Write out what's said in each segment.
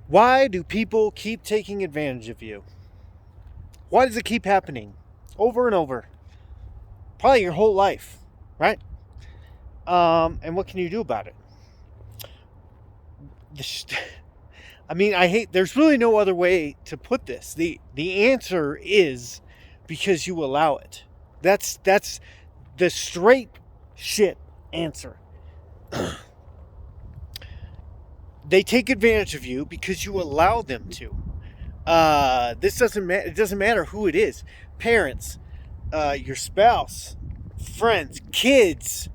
Why do people keep taking advantage of you? Why does it keep happening over and over? Probably your whole life, right? And what can you do about it? There's really no other way to put this. The answer is because you allow it. That's the straight shit answer. They take advantage of you because you allow them to. This doesn't matter. It doesn't matter who it is. Parents, your spouse, friends, kids,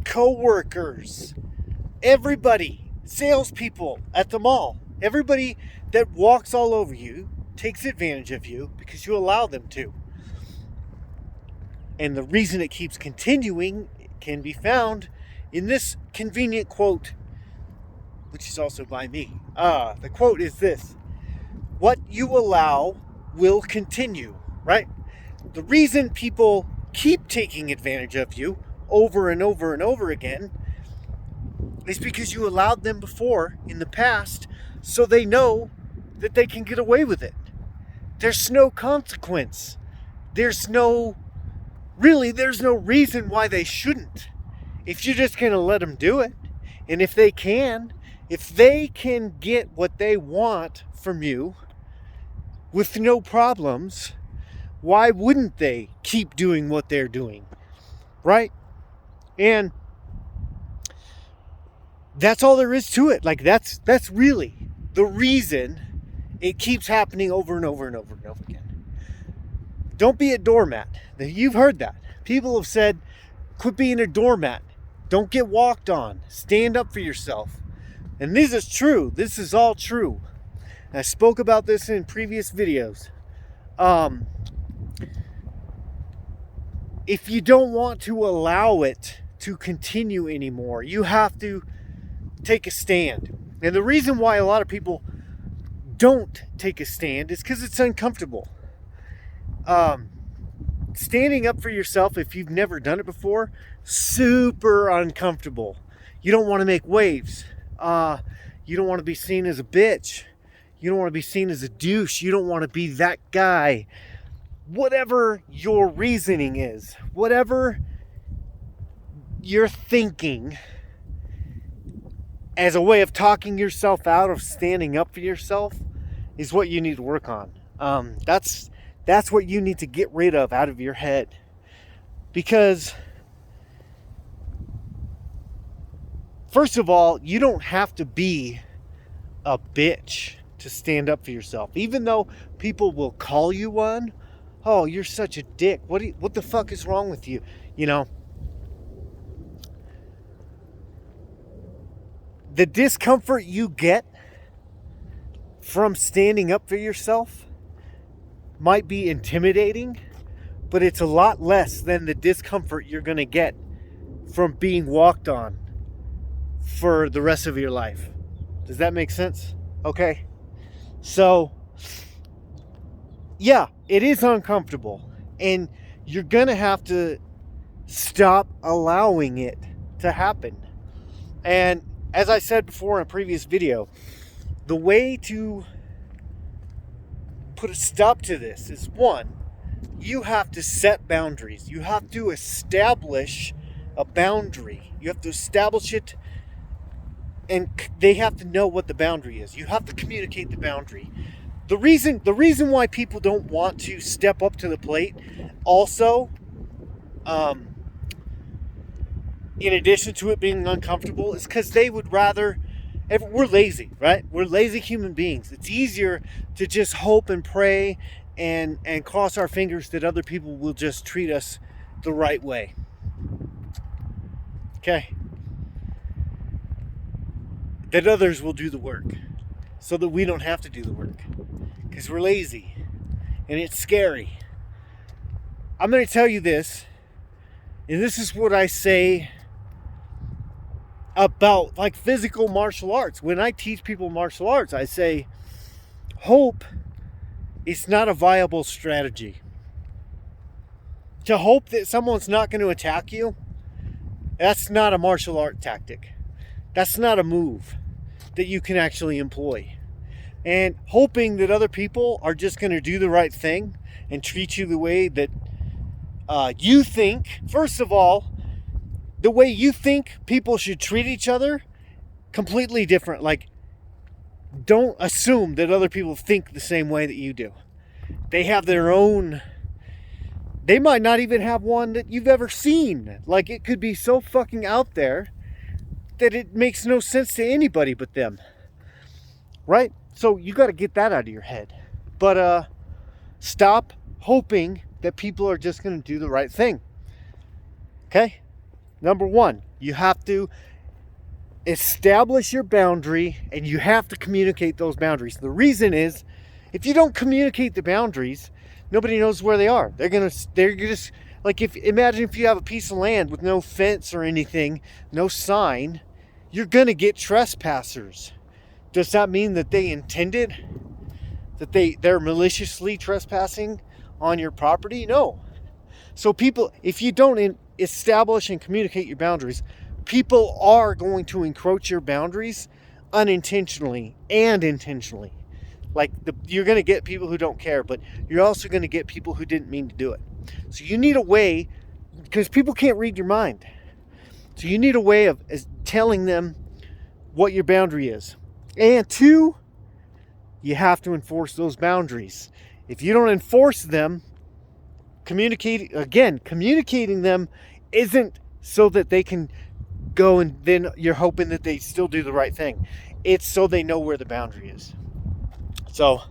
co-workers, everybody, salespeople at the mall, everybody that walks all over you takes advantage of you because you allow them to. And the reason it keeps continuing can be found in this convenient quote, which is also by me. The quote is this: what you allow will continue, right? The reason people keep taking advantage of you over and over and over again is because you allowed them before in the past, so they know that they can get away with it. There's no consequence. There's no reason why they shouldn't. If you're just going to let them do it, and if they can get what they want from you with no problems, why wouldn't they keep doing what they're doing? Right? And that's all there is to it. Like that's really the reason it keeps happening over and over and over and over again. Don't be a doormat. You've heard that. People have said, quit being a doormat. Don't get walked on. Stand up for yourself. And this is true. This is all true. I spoke about this in previous videos. If you don't want to allow it to continue anymore, you have to take a stand. And the reason why a lot of people don't take a stand is because it's uncomfortable. Standing up for yourself, if you've never done it before, super uncomfortable. You don't want to make waves. You don't want to be seen as a bitch. You don't want to be seen as a douche. You don't want to be that guy. Whatever your reasoning is, whatever you're thinking as a way of talking yourself out of standing up for yourself is what you need to work on. That's what you need to get rid of out of your head. Because first of all, you don't have to be a bitch to stand up for yourself. Even though people will call you one, oh, you're such a dick. What the fuck is wrong with you? You know, the discomfort you get from standing up for yourself might be intimidating, but it's a lot less than the discomfort you're going to get from being walked on for the rest of your life. Does that make sense? Okay. So, yeah, it is uncomfortable, and you're going to have to stop allowing it to happen. And as I said before in a previous video, the way to put a stop to this is, one, you have to set boundaries. You have to establish a boundary. You have to establish it, and they have to know what the boundary is. You have to communicate the boundary. The reason why people don't want to step up to the plate also, in addition to it being uncomfortable, is because they would rather, we're lazy, right? We're lazy human beings. It's easier to just hope and pray and cross our fingers that other people will just treat us the right way. Okay? That others will do the work so that we don't have to do the work, because we're lazy and it's scary. I'm going to tell you this, and this is what I say about like physical martial arts. When I teach people martial arts, I say hope is not a viable strategy. To hope that someone's not going to attack you, that's not a martial art tactic. That's not a move that you can actually employ. and hoping that other people are just going to do the right thing and treat you the way that you think. First of all, the way you think people should treat each other, completely different. Like, don't assume that other people think the same way that you do. They have their own. They might not even have one that you've ever seen. Like, it could be so fucking out there that it makes no sense to anybody but them. Right? So you got to get that out of your head. But stop hoping that people are just going to do the right thing. Okay? Number one, you have to establish your boundary, and you have to communicate those boundaries. The reason is, if you don't communicate the boundaries, nobody knows where they are. They're just like, imagine if you have a piece of land with no fence or anything, no sign, you're gonna get trespassers. Does that mean that they intended, that they're maliciously trespassing on your property? No. So people, if you don't establish and communicate your boundaries, people are going to encroach your boundaries unintentionally and intentionally. Like, you're going to get people who don't care, but you're also going to get people who didn't mean to do it. So you need a way, because people can't read your mind. So you need a way of telling them what your boundary is. And two, you have to enforce those boundaries. If you don't enforce them, communicating them isn't so that they can go and then you're hoping that they still do the right thing. It's so they know where the boundary is. So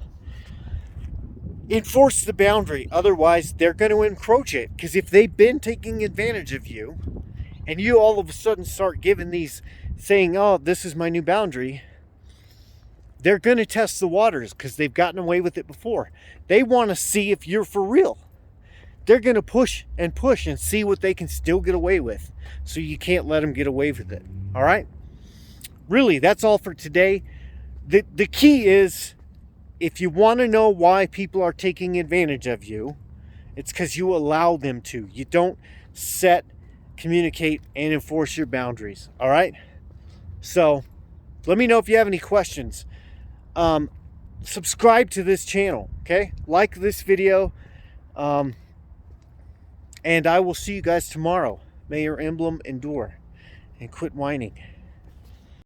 enforce the boundary. Otherwise, they're going to encroach it. Because if they've been taking advantage of you, and you all of a sudden start giving these, saying, oh, this is my new boundary, they're going to test the waters because they've gotten away with it before. They want to see if you're for real. They're going to push and see what they can still get away with. So you can't let them get away with it. All right? Really, that's all for today. The key is, if you want to know why people are taking advantage of you, it's because you allow them to. You don't set, communicate, and enforce your boundaries. All right? So let me know if you have any questions. Subscribe to this channel. Okay? Like this video. And I will see you guys tomorrow. May your emblem endure. And quit whining.